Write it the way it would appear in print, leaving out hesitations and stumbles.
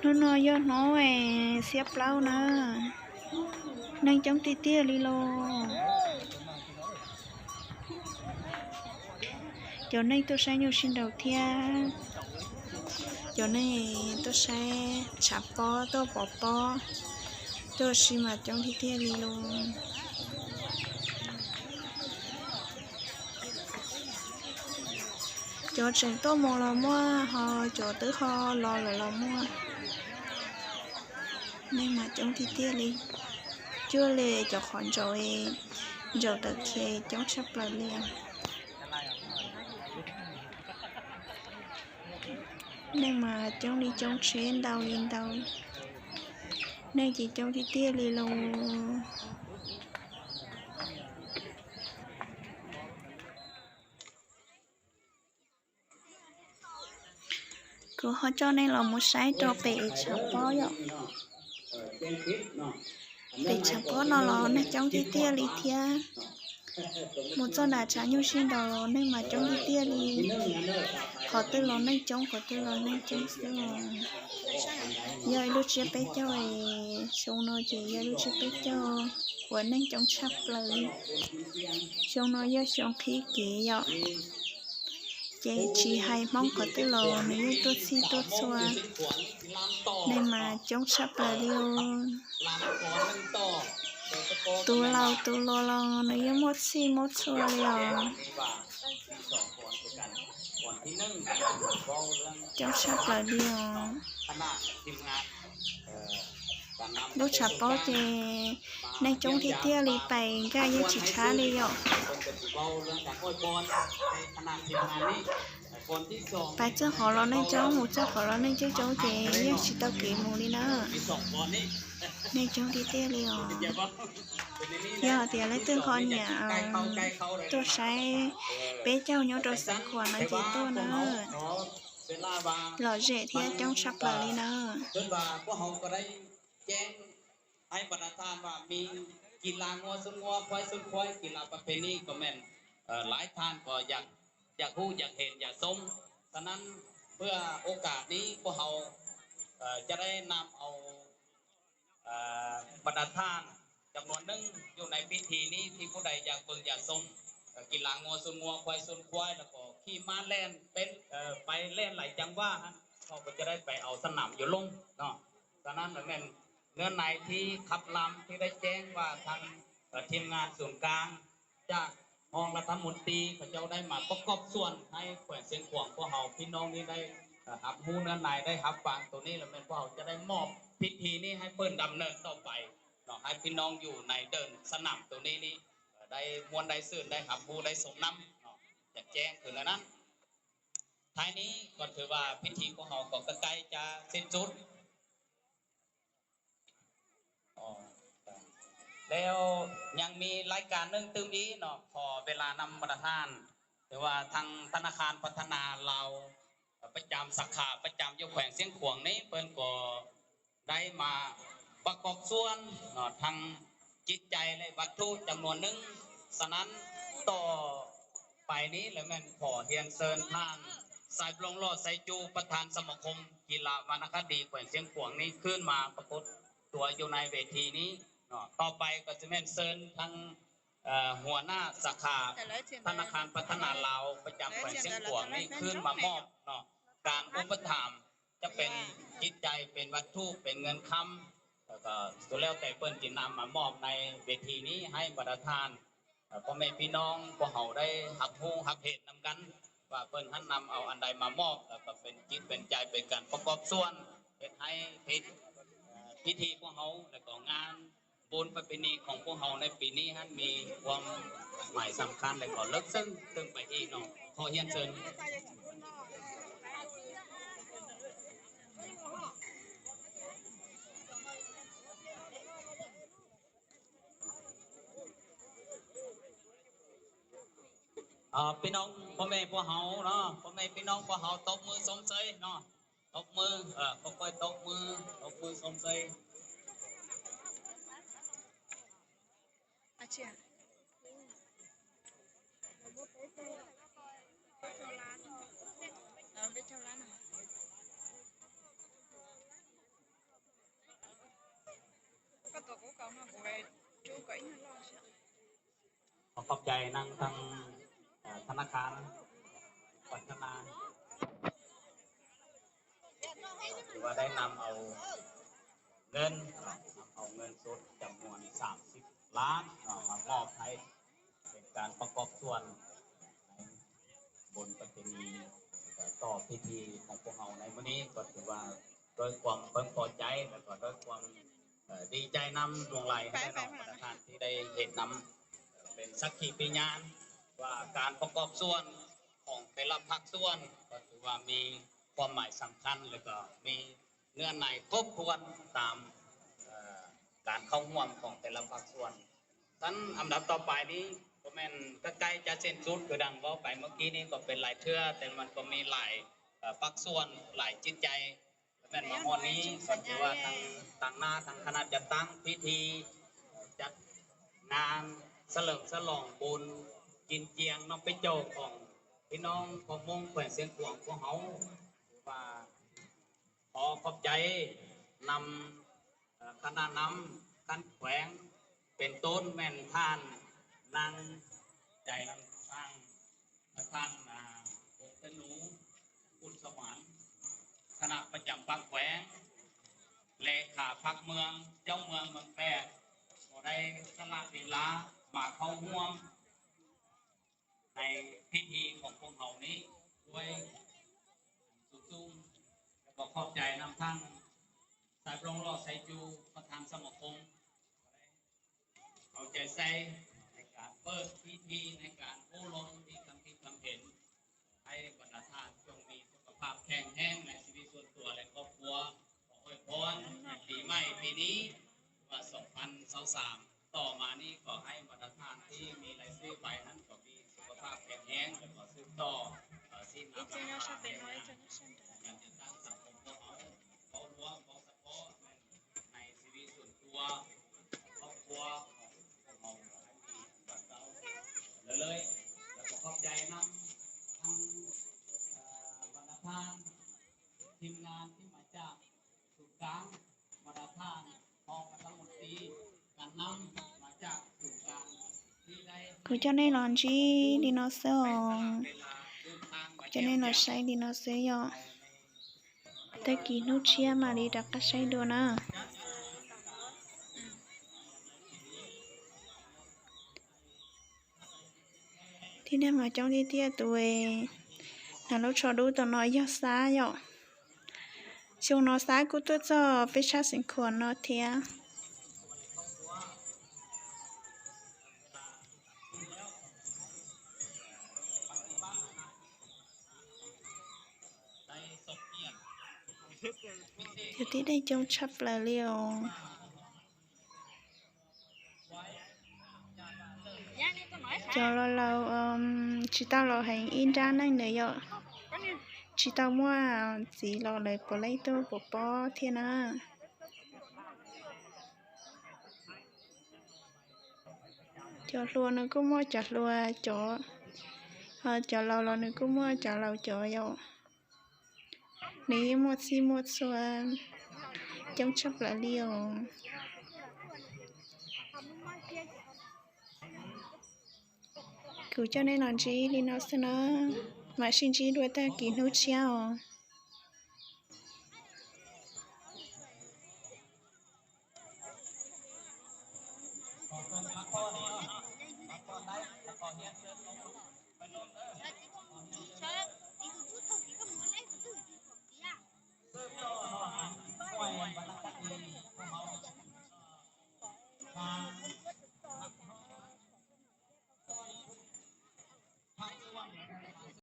nó nói do nó xếp lâu nè nên trong tí tia đi lô chỗ này tôi sẽ nhiều xin đầu tiên chỗ này tôi sẽ chạp bó tôi bỏ bó tôi xin mà trong tí tia đi lô chỗ trình tôi mua là mua họ chỗ tới họ lo là mua nên mà trong tí tia đi chưa lệ cho khoản rồi giờ được khi chống sắp lại liền nên mà chống đi chống xuyên đau lên đau nên chỉ chống tí tia đi lâu cứ họ cho nên là một sái cho bể chả bó vậy bể chả bó nó là nó chống tí tia đi thia một cho đã trả nhu xin đầu nên mà chống tí tia đi họ tư lo nên chống họ tư lo nên chống xíu giờ lúc chưa bé cho xong nó chỉ giờ lúc chưa bé cho vẫn nên chống sắp lời xong nó giờ xong khí kỹ vậy chị chỉ hay mong có tư lo nếu tốt xí tốt xua nên mà chống sắp lời luôn tu lo nếu một xí một xua liền cháu sắp là đi lúc chập bó thì nên chúng thì tia đi bày cái như chỉ khá đi rồi bài trước họ lo nên cháu một chắc họ lo nên cháu thì như chỉ tao kỹ mù đi nữa nên chúng thì tia đi rồi giờ thì lấy tương con nhà tôi sẽ bé cháu nhớ tôi sẽ khoản nó chỉ tôi nữa lọ rễ thì trong sắp lại đi nữaให้บรรดาท่านว่ามีกีฬางัวสุนงัวควายสุนควายกีฬาประเพณีก็แม่นหลายท่านก็อยากรู้อยากเห็นอยากชมฉะนั้นเพื่อโอกาสนี้พวกเราจะได้นำเอาบรรดาท่านจำนวนหนึ่งอยู่ในพิธีนี้ที่ผู้ใดอยากเบิ่งอยากชมกีฬางัวสุนงัวควายสุนควายแล้วก็ขี่ม้าแล่นเป็นไปเล่นหลายจังหวะฮะเขาก็จะได้ไปเอาสนามอยู่ลงเนาะฉะนั้นแม่นเนื้อในที่ขับลำที่ได้แจ้งว่าทางทีมงานส่วนกลางจากห้องรัฐมนตรีเขาเจ้าได้มาประกอบส่วนให้แขวงเสียงขวางพวกเราพี่น้องนี่ได้หับหูเนื้อในได้หับฟังตัวนี้แล้วแม่พวกเราจะได้มอบพิธีนี้ให้เพิ่นดำเนินต่อไปเนาะให้พี่น้องอยู่ในเดินสนามตัวนี้นี่ได้มวลได้สื่อได้หับหูได้สมน้ำเนาะจะแจ้งถึงแล้วนะท้ายนี้ก็ถือว่าพิธีของเราก็ใกล้จะสิ้นสุดแล้วยังมีรายการนึงตึงนี้เนาะพอเวลานำประธานแต่ว่าทางธนาคารพัฒนาเราประจำสาขาประจำยกแขวงเสียงขวงนี้เพิ่นก็ได้มาประกอบส่วนเนาะทางจิตใจและวัตถุจำนวนหนึ่งฉะนั้นต่อไปนี้แล้วแม่นขอเรียนเชิญท่านสายปลงรอดสายจูประธานสมาคมกีฬาวรรณคดีแขวงเสียงขวงนี้ขึ้นมาปรากฏตัวอยู่ในเวทีนี้ต่อไปก็จะเป็นเชิญทั้งหัวหน้าสาขาธนาคารพัฒนาลาวประจำแขวงเชียงขวางนี่ขึ้นมามอบเนาะการอุปถัมภ์จะเป็นจิตใจเป็นวัตถุเป็นเงินคำแล้วก็ตัวแล้วแต่เปิ้นจินำมามอบในเวทีนี้ให้บรรดาท่านพ่อแม่พี่น้องพวกเขาได้หักหูหักเหตุนำกันว่าเปิ้นท่านนำเอาอันใดมามอบแล้วก็เป็นจิตเป็นใจเป็นการประกอบส่วนเป็นให้พิธีพวกเขาและก็งานบุญประเพณีของพวกเราในปีนี้ฮะมีความหมายสำคัญและก็ลึกซึ้งไปอีกเนาะขอเฮียนเชิญพี่น้องพ่อแม่พวกเราเนาะพ่อแม่พี่น้องพวกเราตบมือสมใจเนาะตบมือค่อยๆตบมือสมใจAcha. Nó biết trong lá nào. ขอบใจนั่งทางธนาคารพัฒนาถือว่าได้นำเอาเงินสดจำนวน30 ล้านมามอบให้เป็นการประกอบส่วนในบนประเพณีต่อพิธีของพวกเราในวันนี้ก็ถือว่าโดยความเพิ่งพอใจและก็โดยความดีใจนำดวงไหลให้น้องประธานที่ได้เห็นนำเป็นสักขีพยานว่าการประกอบส่วนของแต่ละภาคส่วนก็ถือว่ามีความหมายสำคัญและก็มีเนื้อในครบถ้วนตามการเข้าร่วมของแต่ละภาคส่วนท่านอันดับต่อไปนี้ก็แม่นก็ใกล้จะเส้นสุดคือดังว่าไปเมื่อกี้นี้ก็เป็นหลายเทื่อแต่มันก็มีหลายภาคส่วนหลายจิตใจแม่นมาฮอดนี้ก็ถือว่าทางต่างหน้าทางคณะจัดตั้งพิธีจัดงานเฉลิมฉลองบุญกินเจียงน้องไปโจของพี่น้องของมงแขวงเสียงขวางของเขาว่าขอขอบใจนำคณะนำกันแขวงเป็นต้นแม่นท่านนางใจนำสร้างท่านองค์ธนูคุณสมานคณะประจำภาคแขวงเลขาพักเมืองเจ้าเมืองเมืองแปดก็ได้สละเวลามาเข้าร่วมในพิธีของพวกเขานี้ด้วยสุดๆแล้วก็ขอบใจนำทั้งสายปรงรอดไซจูประธานสมาคมเอาใจใส่ในการเปิดพิธีในการโอ้ลมที่ทำที่ทำเห็นให้บรรดาท่านจงมีสุขภาพแข็งแรงในชีวิตส่วนตัวและครอบครัวขออวยพรในปีใหม่ปีนี้ว่า2023ต่อมานี้ขอให้บรรดาท่านที่มีรายชื่อไปนั้นก็มีสุขภาพแข็งแรงและก็สืบต่อสิ้นอาภาการการจะตั้งสังคมพวกเขาร่วมเขาสะท้อนในชีวิตส่วนตัวครอบครัวของเราให้มีบัตรเราเลยแล้วก็ขอบใจนำทั้งบรรดาท่านทีมงานที่มาจากสุดกลางบรรดาท่านพองกันทั้งหมดตีการนำมาจากสุดกลางที่ได้ cứ cho nên là chỉ đi nó sơ cho nên là say đi nó sơ yo tới kỳ nút chia mà đi đặt cái say đồ nè thì nên mà trong đi tia tuổi là lúc cho đủ tụi nó do xa yo chúng nó xa cũng tốt cho phải sát sinh khuẩn nó thiệt thì tí đây trông chấp là liều cho lâu chỉ tao lo hành in ra năng nữa yo chỉ tao mua gì lo lại bỏ lấy tôi bỏ thiên à cho luôn nó cũng mua chặt luôn cho lâu nó cũng mua chặt lâu cho yo nếu một xí một số trong chấp là liều cứ cho nên là chỉ đi nó sẽ nó mà xin chỉ đuổi ta kỹ nấu cháo Hãy subscribe cho kênh Ghiền Mì Gõ để không bỏ lỡ những video hấp dẫn